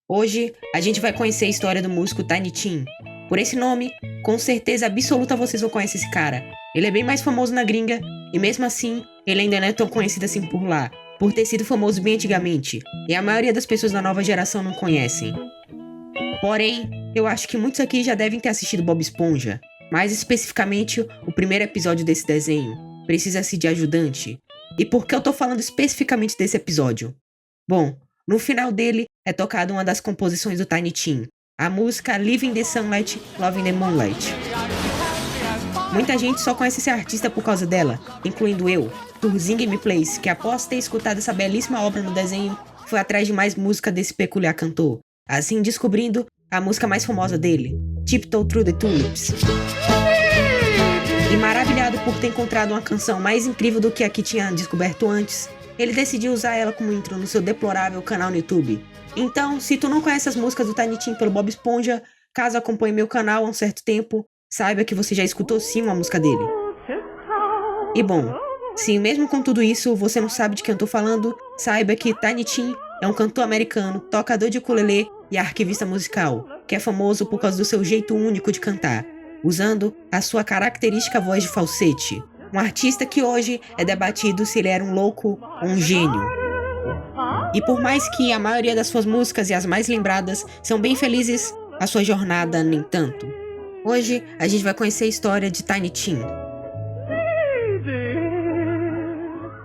Hoje, a gente vai conhecer a história do músico Tiny Tim. Por esse nome, com certeza absoluta vocês vão conhecer esse cara. Ele é bem mais famoso na gringa, e mesmo assim, ele ainda não é tão conhecido assim por lá, por ter sido famoso bem antigamente, e a maioria das pessoas da nova geração não conhecem. Porém, eu acho que muitos aqui já devem ter assistido Bob Esponja, mais especificamente o primeiro episódio desse desenho, Precisa-se de Ajudante. E por que eu tô falando especificamente desse episódio? Bom, no final dele é tocada uma das composições do Tiny Tim, a música Living the Sunlight, Loving the Moonlight. Muita gente só conhece esse artista por causa dela, incluindo eu, Turzinho Gameplays, que após ter escutado essa belíssima obra no desenho, foi atrás de mais música desse peculiar cantor, assim descobrindo a música mais famosa dele, Tiptoe Through the Tulips. E maravilhado por ter encontrado uma canção mais incrível do que a que tinha descoberto antes, ele decidiu usar ela como intro no seu deplorável canal no YouTube. Então, se tu não conhece as músicas do Tiny Tim pelo Bob Esponja, caso acompanhe meu canal há um certo tempo, saiba que você já escutou sim uma música dele. E bom, se mesmo com tudo isso você não sabe de quem eu tô falando, saiba que Tiny Tim é um cantor americano, tocador de ukulele e arquivista musical, que é famoso por causa do seu jeito único de cantar, usando a sua característica voz de falsete. Um artista que hoje é debatido se ele era um louco ou um gênio. E por mais que a maioria das suas músicas e as mais lembradas são bem felizes, a sua jornada nem tanto. Hoje a gente vai conhecer a história de Tiny Tim.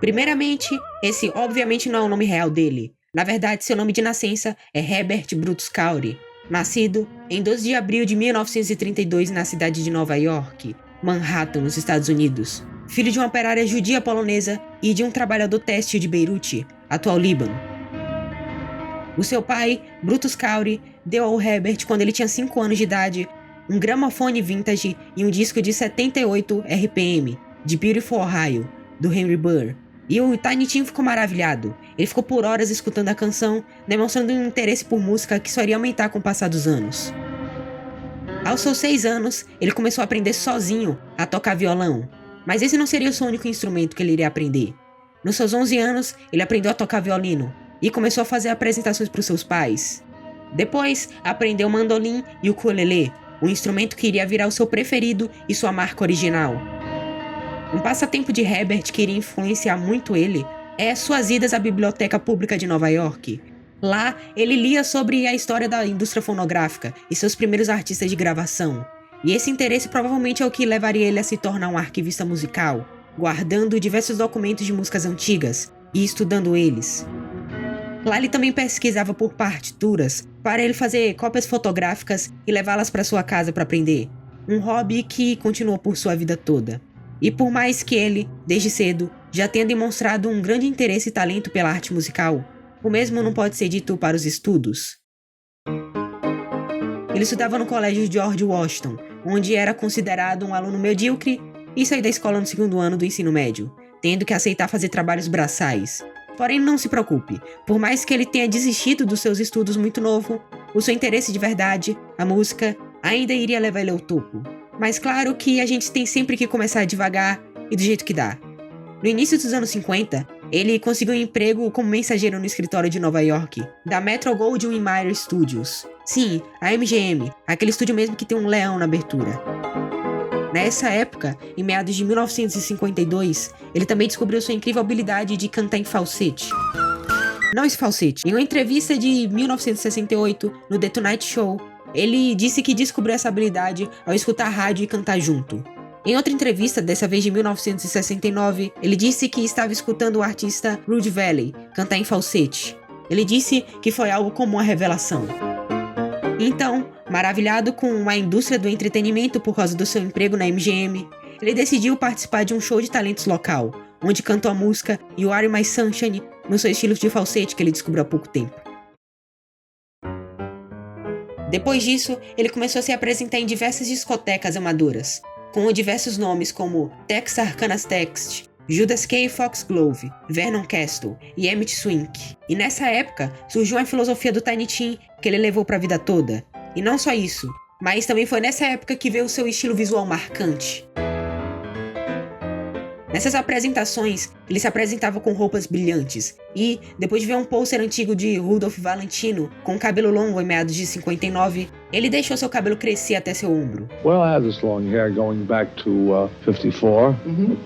Primeiramente, esse obviamente não é o nome real dele. Na verdade, seu nome de nascença é Herbert Brutus Cowdery, nascido em 12 de abril de 1932 na cidade de Nova York, Manhattan, nos Estados Unidos. Filho de uma operária judia polonesa e de um trabalhador têxtil de Beirute, atual Líbano. O seu pai, Brutus Cowdery, deu ao Herbert, quando ele tinha 5 anos de idade, um gramofone vintage e um disco de 78 RPM, de Beautiful Ohio, do Henry Burr. E o Tiny Tim ficou maravilhado. Ele ficou por horas escutando a canção, demonstrando um interesse por música que só iria aumentar com o passar dos anos. Aos seus 6 anos, ele começou a aprender sozinho a tocar violão. Mas esse não seria o seu único instrumento que ele iria aprender. Nos seus 11 anos, ele aprendeu a tocar violino e começou a fazer apresentações para os seus pais. Depois, aprendeu mandolim e o ukulele, um instrumento que iria virar o seu preferido e sua marca original. Um passatempo de Herbert que iria influenciar muito ele é suas idas à Biblioteca Pública de Nova York. Lá, ele lia sobre a história da indústria fonográfica e seus primeiros artistas de gravação. E esse interesse provavelmente é o que levaria ele a se tornar um arquivista musical, guardando diversos documentos de músicas antigas e estudando eles. Lá ele também pesquisava por partituras, para ele fazer cópias fotográficas e levá-las para sua casa para aprender. Um hobby que continuou por sua vida toda. E por mais que ele, desde cedo, já tenha demonstrado um grande interesse e talento pela arte musical, o mesmo não pode ser dito para os estudos. Ele estudava no colégio George Washington, onde era considerado um aluno medíocre e saiu da escola no 2º ano do ensino médio, tendo que aceitar fazer trabalhos braçais. Porém, não se preocupe, por mais que ele tenha desistido dos seus estudos muito novo, o seu interesse de verdade, a música, ainda iria levar ele ao topo. Mas claro que a gente tem sempre que começar devagar e do jeito que dá. No início dos anos 50, ele conseguiu um emprego como mensageiro no escritório de Nova York, da Metro-Goldwyn-Mayer Studios. Sim, a MGM, aquele estúdio mesmo que tem um leão na abertura. Nessa época, em meados de 1952, ele também descobriu sua incrível habilidade de cantar em falsete. Não esse falsete. Em uma entrevista de 1968, no The Tonight Show, ele disse que descobriu essa habilidade ao escutar rádio e cantar junto. Em outra entrevista, dessa vez de 1969, ele disse que estava escutando o artista Rudy Valley cantar em falsete. Ele disse que foi algo como uma revelação. Então, maravilhado com a indústria do entretenimento por causa do seu emprego na MGM, ele decidiu participar de um show de talentos local, onde cantou a música You Are My Sunshine no seu estilo de falsete que ele descobriu há pouco tempo. Depois disso, ele começou a se apresentar em diversas discotecas amadoras, com diversos nomes como Texarkana's Text, Judas K. Foxglove, Vernon Castle e Emmett Swink. E nessa época, surgiu a filosofia do Tiny Tim que ele levou para a vida toda. E não só isso, mas também foi nessa época que veio o seu estilo visual marcante. Nessas apresentações, ele se apresentava com roupas brilhantes e, depois de ver um pôster antigo de Rudolph Valentino com cabelo longo em meados de 59, ele deixou seu cabelo crescer até seu ombro. Well, I had this long hair going back to 54,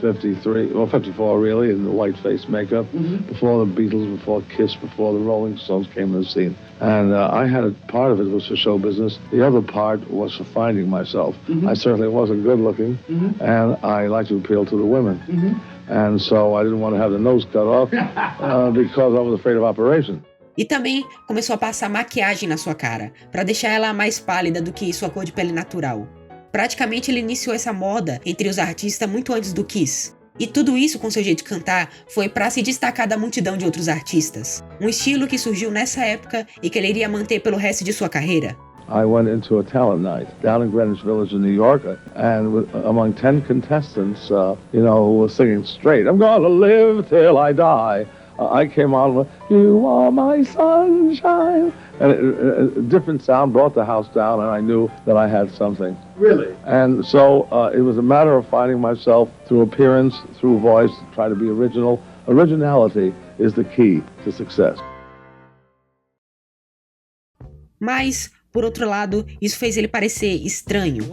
53, well, 54 really, in the white face makeup, before the Beatles, before Kiss, before the Rolling Stones came on the scene. And I had part of it was for show business. The other part was for finding myself. I certainly wasn't good looking, and I liked to appeal to the women. And so I didn't want to have the nose cut off because I was afraid of operation. E também começou a passar maquiagem na sua cara, para deixar ela mais pálida do que sua cor de pele natural. Praticamente ele iniciou essa moda entre os artistas muito antes do Kiss. E tudo isso com seu jeito de cantar foi para se destacar da multidão de outros artistas. Um estilo que surgiu nessa época e que ele iria manter pelo resto de sua carreira. I went into a talent night down in Greenwich Village in New York, and among 10 contestants, who were singing straight, "I'm gonna live till I die," I came on with, "You are my sunshine," and a different sound brought the house down, and I knew that I had something. Really? And so it was a matter of finding myself through appearance, through voice, try to be original. Originality is the key to success. Mas, por outro lado, isso fez ele parecer estranho.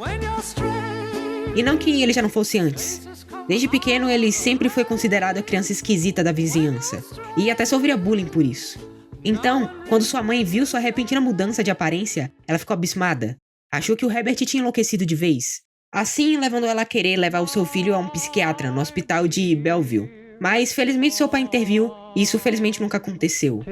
E não que ele já não fosse antes. Desde pequeno, ele sempre foi considerado a criança esquisita da vizinhança. E até sofria bullying por isso. Então, quando sua mãe viu sua repentina mudança de aparência, ela ficou abismada. Achou que o Herbert tinha enlouquecido de vez. Assim, levando ela a querer levar o seu filho a um psiquiatra no hospital de Belleville. Mas, felizmente, seu pai interviu e isso felizmente nunca aconteceu.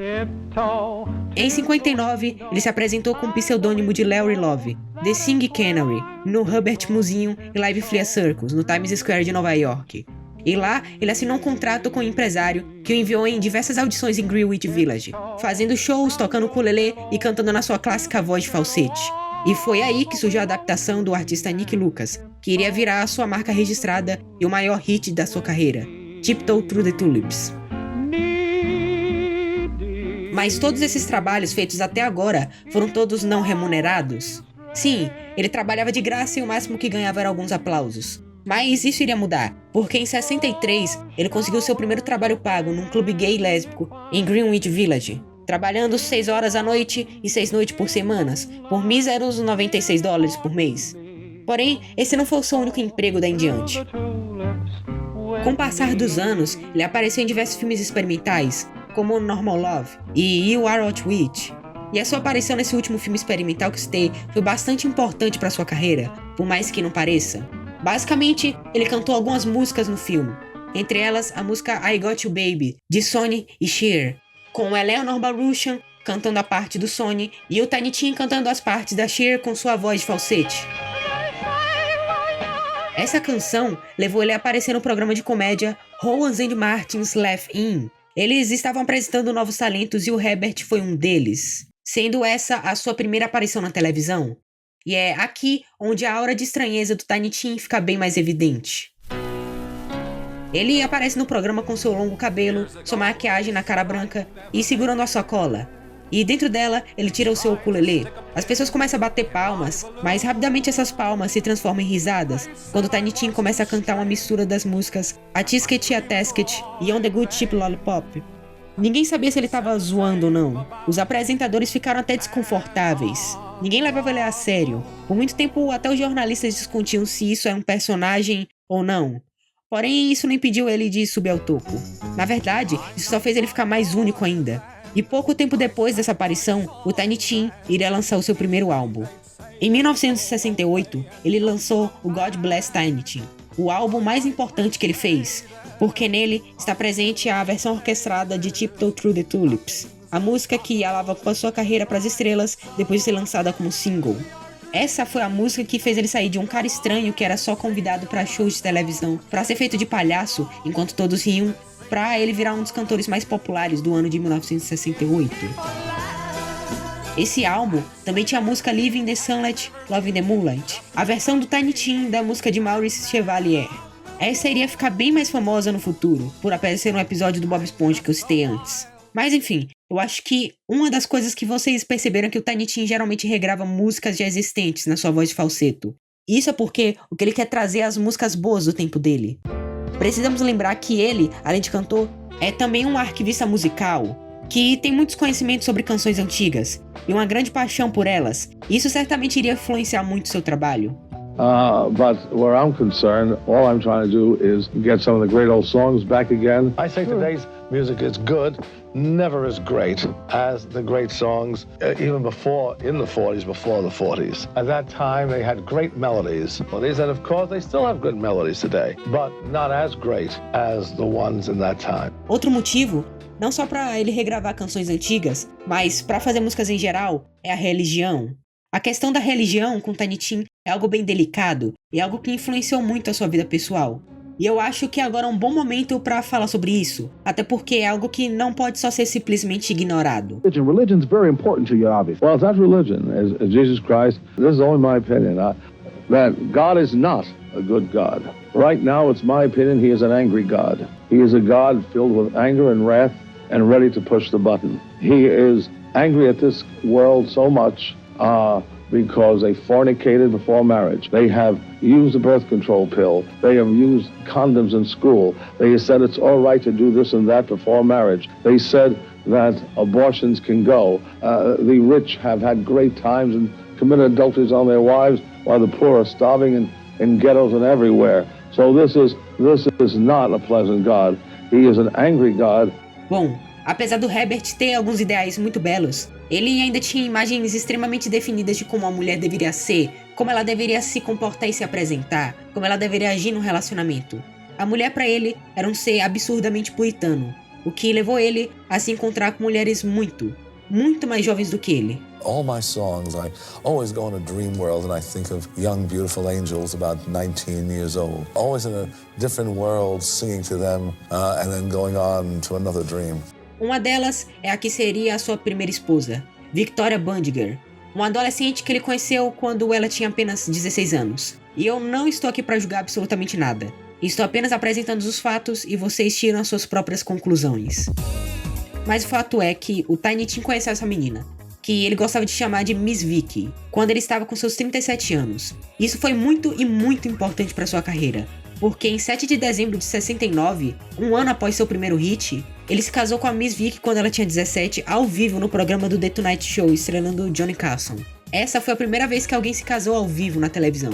Em 59, ele se apresentou com o pseudônimo de Larry Love, The Sing Canary, no Herbert Museum e Live Flea Circus, no Times Square de Nova York. E lá, ele assinou um contrato com um empresário que o enviou em diversas audições em Greenwich Village, fazendo shows, tocando ukulele e cantando na sua clássica voz de falsete. E foi aí que surgiu a adaptação do artista Nick Lucas, que iria virar a sua marca registrada e o maior hit da sua carreira, Tiptoe Through the Tulips. Mas todos esses trabalhos feitos até agora foram todos não remunerados. Sim, ele trabalhava de graça e o máximo que ganhava era alguns aplausos. Mas isso iria mudar, porque em 63 ele conseguiu seu primeiro trabalho pago num clube gay e lésbico em Greenwich Village, trabalhando 6 horas à noite e 6 noites por semanas, por míseros $96 por mês. Porém, esse não foi o seu único emprego daí em diante. Com o passar dos anos, ele apareceu em diversos filmes experimentais, como Normal Love e You Are What Witch. E a sua aparição nesse último filme experimental que citei foi bastante importante para sua carreira, por mais que não pareça. Basicamente, ele cantou algumas músicas no filme, entre elas a música I Got You Baby, de Sonny e Cher, com Eleanor Baruchan cantando a parte do Sonny e o Tiny Tim cantando as partes da Cher com sua voz de falsete. Essa canção levou ele a aparecer no programa de comédia Rowan and Martin's Laugh In. Eles estavam apresentando novos talentos e o Herbert foi um deles, sendo essa a sua primeira aparição na televisão. E é aqui onde a aura de estranheza do Tiny Tim fica bem mais evidente. Ele aparece no programa com seu longo cabelo, sua maquiagem na cara branca e segurando a sacola. E dentro dela, ele tira o seu ukulele. As pessoas começam a bater palmas, mas rapidamente essas palmas se transformam em risadas, quando Tiny Tim começa a cantar uma mistura das músicas A Tisket e a Tasket e On the Good Cheap Lollipop. Ninguém sabia se ele estava zoando ou não. Os apresentadores ficaram até desconfortáveis. Ninguém levava ele a sério. Por muito tempo, até os jornalistas discutiam se isso era um personagem ou não. Porém, isso não impediu ele de subir ao topo. Na verdade, isso só fez ele ficar mais único ainda. E pouco tempo depois dessa aparição, o Tiny Tim iria lançar o seu primeiro álbum. Em 1968, ele lançou o God Bless Tiny Tim, o álbum mais importante que ele fez, porque nele está presente a versão orquestrada de Tiptoe Through the Tulips, a música que alavancou a sua carreira para as estrelas depois de ser lançada como single. Essa foi a música que fez ele sair de um cara estranho que era só convidado para shows de televisão para ser feito de palhaço enquanto todos riam, para ele virar um dos cantores mais populares do ano de 1968. Esse álbum também tinha a música Live in the Sunlight, Love in the Moonlight, a versão do Tiny Tim da música de Maurice Chevalier. Essa iria ficar bem mais famosa no futuro, por aparecer no episódio do Bob Esponja que eu citei antes. Mas enfim, eu acho que uma das coisas que vocês perceberam é que o Tiny Tim geralmente regrava músicas já existentes na sua voz de falseto. Isso é porque o que ele quer trazer é as músicas boas do tempo dele. Precisamos lembrar que ele, além de cantor, é também um arquivista musical, que tem muitos conhecimentos sobre canções antigas e uma grande paixão por elas. Isso certamente iria influenciar muito seu trabalho. But where I'm concerned, all I'm trying to do is get some of the great old songs back again. I say today's music is good, never as great as the great songs even before, in the 40s, before the 40s. At that time, they had great melodies. And of course, they still have good melodies today, but not as great as the ones in that time. Outro motivo, não só para ele regravar canções antigas, mas para fazer músicas em geral, é a religião. A questão da religião com Tiny Tim é algo bem delicado e algo que influenciou muito a sua vida pessoal. E eu acho que agora é um bom momento para falar sobre isso, até porque é algo que não pode só ser simplesmente ignorado. Religion is very important to you, obviously. Well, that religion, as Jesus Christ, this is only my opinion, that God is not a good God. Right now, it's my opinion, he is an angry God. He is a God filled with anger and wrath and ready to push the button. He is angry at this world so much because they fornicated before marriage. They have used the birth control pill. They have used condoms in school. They said it's all right to do this and that before marriage. They said that abortions can go. The rich have had great times and committed adulteries on their wives while the poor are starving in ghettos and everywhere. So this is not a pleasant God. He is an angry God. Bom, apesar do Herbert ter alguns ideais muito belos, ele ainda tinha imagens extremamente definidas de como a mulher deveria ser, como ela deveria se comportar e se apresentar, como ela deveria agir no relacionamento. A mulher para ele era um ser absurdamente puritano, o que levou ele a se encontrar com mulheres muito mais jovens do que ele. All my songs, I always go in a dream world and I think of young, beautiful angels about 19 years old. Always in a different world, singing to them and then going on to another dream. Uma delas é a que seria a sua primeira esposa, Victoria Bandiger, uma adolescente que ele conheceu quando ela tinha apenas 16 anos. E eu não estou aqui para julgar absolutamente nada. Estou apenas apresentando os fatos e vocês tiram as suas próprias conclusões. Mas o fato é que o Tiny Tim conheceu essa menina, que ele gostava de chamar de Miss Vicky, quando ele estava com seus 37 anos. Isso foi muito importante para sua carreira, porque em 7 de dezembro de 69, um ano após seu primeiro hit, ele se casou com a Miss Vicky quando ela tinha 17, ao vivo no programa do The Tonight Show, estrelando Johnny Carson. Essa foi a primeira vez que alguém se casou ao vivo na televisão.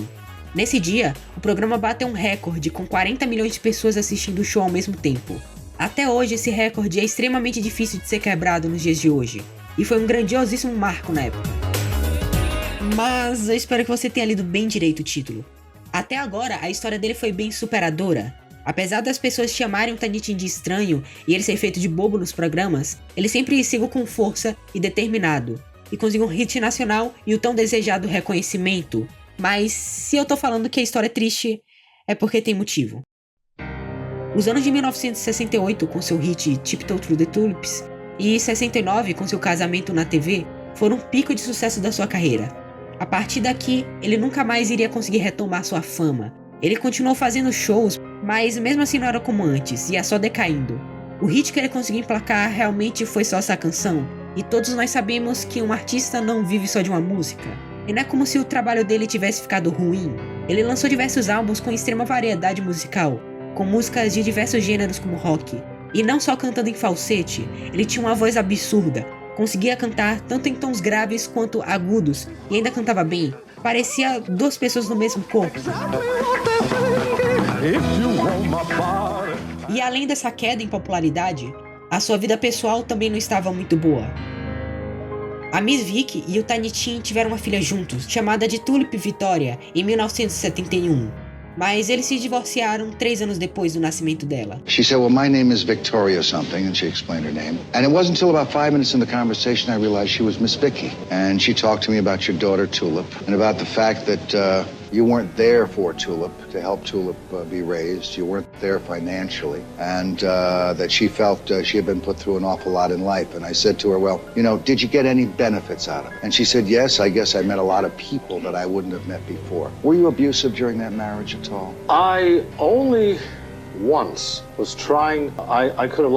Nesse dia, o programa bateu um recorde com 40 milhões de pessoas assistindo o show ao mesmo tempo. Até hoje, esse recorde é extremamente difícil de ser quebrado nos dias de hoje, e foi um grandiosíssimo marco na época. Mas eu espero que você tenha lido bem direito o título. Até agora, a história dele foi bem superadora. Apesar das pessoas chamarem o Tiny Tim de estranho e ele ser feito de bobo nos programas, ele sempre seguiu com força e determinado, e conseguiu um hit nacional e o tão desejado reconhecimento. Mas se eu tô falando que a história é triste, é porque tem motivo. Os anos de 1968 com seu hit Tiptoe Through the Tulips e 69 com seu casamento na TV foram um pico de sucesso da sua carreira. A partir daqui, ele nunca mais iria conseguir retomar sua fama. Ele continuou fazendo shows, mas mesmo assim não era como antes, ia só decaindo. O hit que ele conseguiu emplacar realmente foi só essa canção, e todos nós sabemos que um artista não vive só de uma música. E não é como se o trabalho dele tivesse ficado ruim. Ele lançou diversos álbuns com extrema variedade musical, com músicas de diversos gêneros como rock. E não só cantando em falsete, ele tinha uma voz absurda, conseguia cantar tanto em tons graves quanto agudos, e ainda cantava bem. Parecia duas pessoas no mesmo corpo. E além dessa queda em popularidade, a sua vida pessoal também não estava muito boa. A Miss Vicky e o Tiny Tim tiveram uma filha juntos, chamada de Tulip Victoria, em 1971. Mas eles se divorciaram 3 anos depois do nascimento dela. She said, well, my name is Victoria something, and she explained her name. And it wasn't until about 5 minutes in the conversation I realized she was Miss Vicky. And she talked to me about your daughter, Tulip, and about the fact that you weren't there for Tulip, to help Tulip be raised. You weren't there financially, and that she felt she had been put through an awful lot in life. And I said to her, well, you know, did you get any benefits out of it? And she said, yes, I guess I met a lot of people that I wouldn't have met before. Were you abusive during that marriage at all? I only once was trying. I could have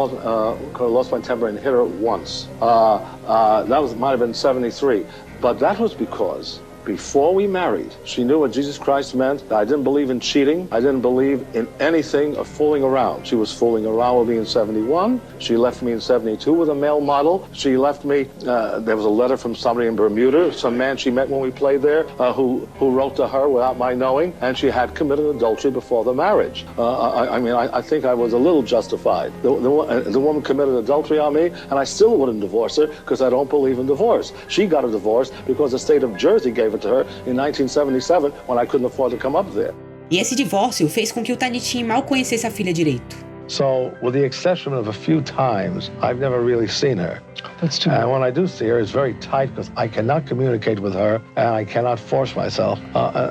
lost my temper and hit her once. That might have been 73, but that was because before we married, she knew what Jesus Christ meant. I didn't believe in cheating. I didn't believe in anything of fooling around. She was fooling around with me in 71. She left me in 72 with a male model. She left me, there was a letter from somebody in Bermuda, some man she met when we played there, who wrote to her without my knowing, and she had committed adultery before the marriage. I think I was a little justified. The woman committed adultery on me, and I still wouldn't divorce her because I don't believe in divorce. She got a divorce because the state of Jersey gave it to her in 1977 when I couldn't afford to come up there. E esse divórcio fez com que o Tiny Tim mal conhecesse a filha direito. So, with the exception of a few times, I've never really seen her. That's too And when I do see her, it's very tight because I cannot communicate with her and I cannot force myself.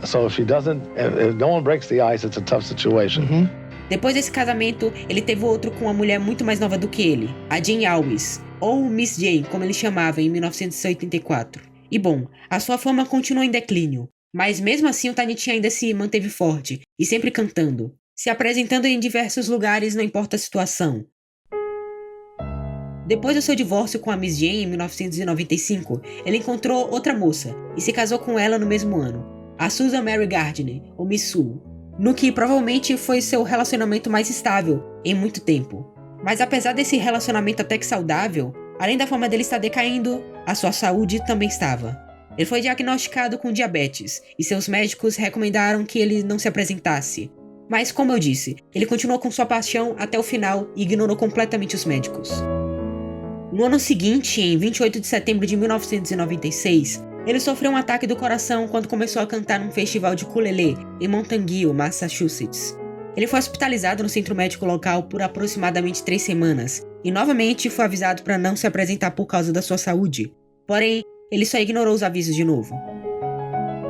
So if she doesn't, if no one breaks the ice, it's a tough situation. Depois desse casamento, ele teve outro com uma mulher muito mais nova do que ele, a Jane Alves, ou Miss Jane, como ele chamava, em 1984. E bom, a sua fama continuou em declínio, mas mesmo assim o Tiny Tim ainda se manteve forte, e sempre cantando, se apresentando em diversos lugares, não importa a situação. Depois do seu divórcio com a Miss Jane em 1995, ele encontrou outra moça, e se casou com ela no mesmo ano, a Susan Mary Gardner, ou Miss Sue, no que provavelmente foi seu relacionamento mais estável em muito tempo. Mas apesar desse relacionamento até que saudável, além da fama dele estar decaindo, a sua saúde também estava. Ele foi diagnosticado com diabetes, e seus médicos recomendaram que ele não se apresentasse. Mas como eu disse, ele continuou com sua paixão até o final e ignorou completamente os médicos. No ano seguinte, em 28 de setembro de 1996, ele sofreu um ataque do coração quando começou a cantar num festival de ukulele em Mountain View, Massachusetts. Ele foi hospitalizado no centro médico local por aproximadamente 3 semanas e novamente foi avisado para não se apresentar por causa da sua saúde. Porém, ele só ignorou os avisos de novo.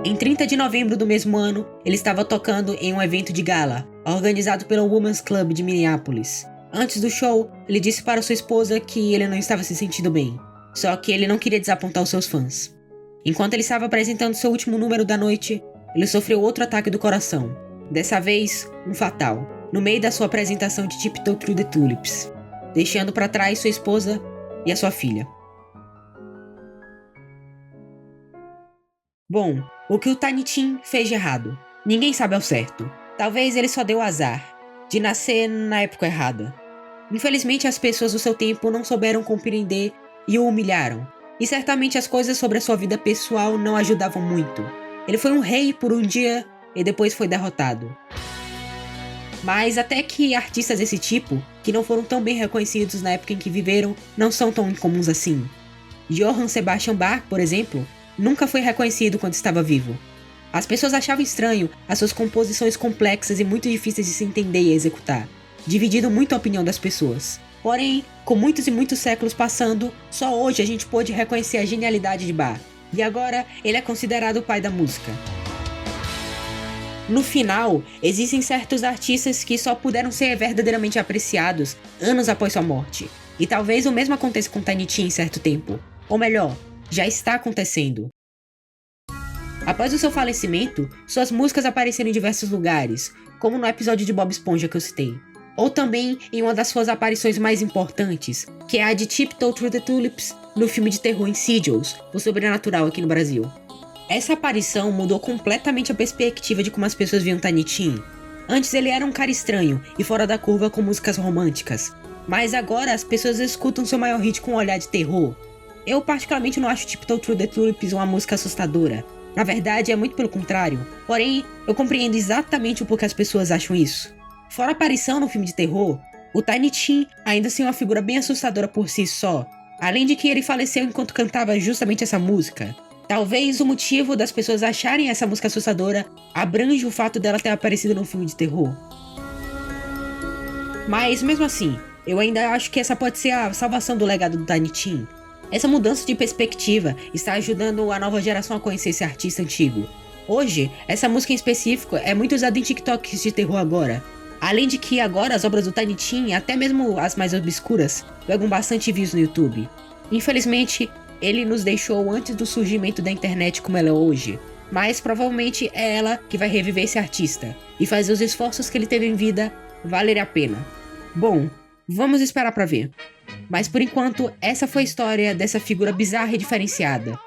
Em 30 de novembro do mesmo ano, ele estava tocando em um evento de gala, organizado pelo Women's Club de Minneapolis. Antes do show, ele disse para sua esposa que ele não estava se sentindo bem, só que ele não queria desapontar os seus fãs. Enquanto ele estava apresentando seu último número da noite, ele sofreu outro ataque do coração. Dessa vez, um fatal, no meio da sua apresentação de Tiptoe Through the Tulips, deixando para trás sua esposa e a sua filha. Bom, o que o Tiny Tim fez de errado? Ninguém sabe ao certo. Talvez ele só deu azar de nascer na época errada. Infelizmente, as pessoas do seu tempo não souberam compreender e o humilharam. E certamente as coisas sobre a sua vida pessoal não ajudavam muito. Ele foi um rei por um dia e depois foi derrotado. Mas até que artistas desse tipo, que não foram tão bem reconhecidos na época em que viveram, não são tão incomuns assim. Johann Sebastian Bach, por exemplo, nunca foi reconhecido quando estava vivo. As pessoas achavam estranho as suas composições complexas e muito difíceis de se entender e executar, dividindo muito a opinião das pessoas. Porém, com muitos e muitos séculos passando, só hoje a gente pôde reconhecer a genialidade de Bach. E agora, ele é considerado o pai da música. No final, existem certos artistas que só puderam ser verdadeiramente apreciados anos após sua morte. E talvez o mesmo aconteça com Tiny Tim em certo tempo. Ou melhor, já está acontecendo. Após o seu falecimento, suas músicas apareceram em diversos lugares, como no episódio de Bob Esponja que eu citei. Ou também em uma das suas aparições mais importantes, que é a de Tiptoe Through the Tulips, no filme de terror Insidious, o Sobrenatural aqui no Brasil. Essa aparição mudou completamente a perspectiva de como as pessoas viam Tiny Tim. Antes ele era um cara estranho e fora da curva com músicas românticas, mas agora as pessoas escutam seu maior hit com um olhar de terror. Eu particularmente não acho Tiptoe Through the Tulips uma música assustadora. Na verdade é muito pelo contrário, porém eu compreendo exatamente o porquê as pessoas acham isso. Fora a aparição no filme de terror, o Tiny Tim ainda assim é uma figura bem assustadora por si só, além de que ele faleceu enquanto cantava justamente essa música. Talvez o motivo das pessoas acharem essa música assustadora abrange o fato dela ter aparecido num filme de terror. Mas mesmo assim, eu ainda acho que essa pode ser a salvação do legado do Tiny Tim. Essa mudança de perspectiva está ajudando a nova geração a conhecer esse artista antigo. Hoje, essa música em específico é muito usada em TikToks de terror agora. Além de que agora as obras do Tiny Tim, até mesmo as mais obscuras, pegam bastante views no YouTube. Infelizmente, ele nos deixou antes do surgimento da internet como ela é hoje. Mas provavelmente é ela que vai reviver esse artista e fazer os esforços que ele teve em vida valerem a pena. Bom, vamos esperar pra ver. Mas por enquanto, essa foi a história dessa figura bizarra e diferenciada.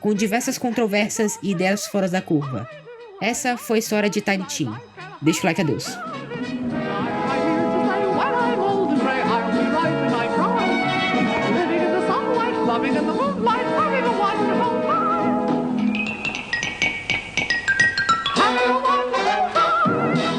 com diversas controvérsias e ideias fora da curva. Essa foi a história de Tiny Tim. Deixa o like, adeus.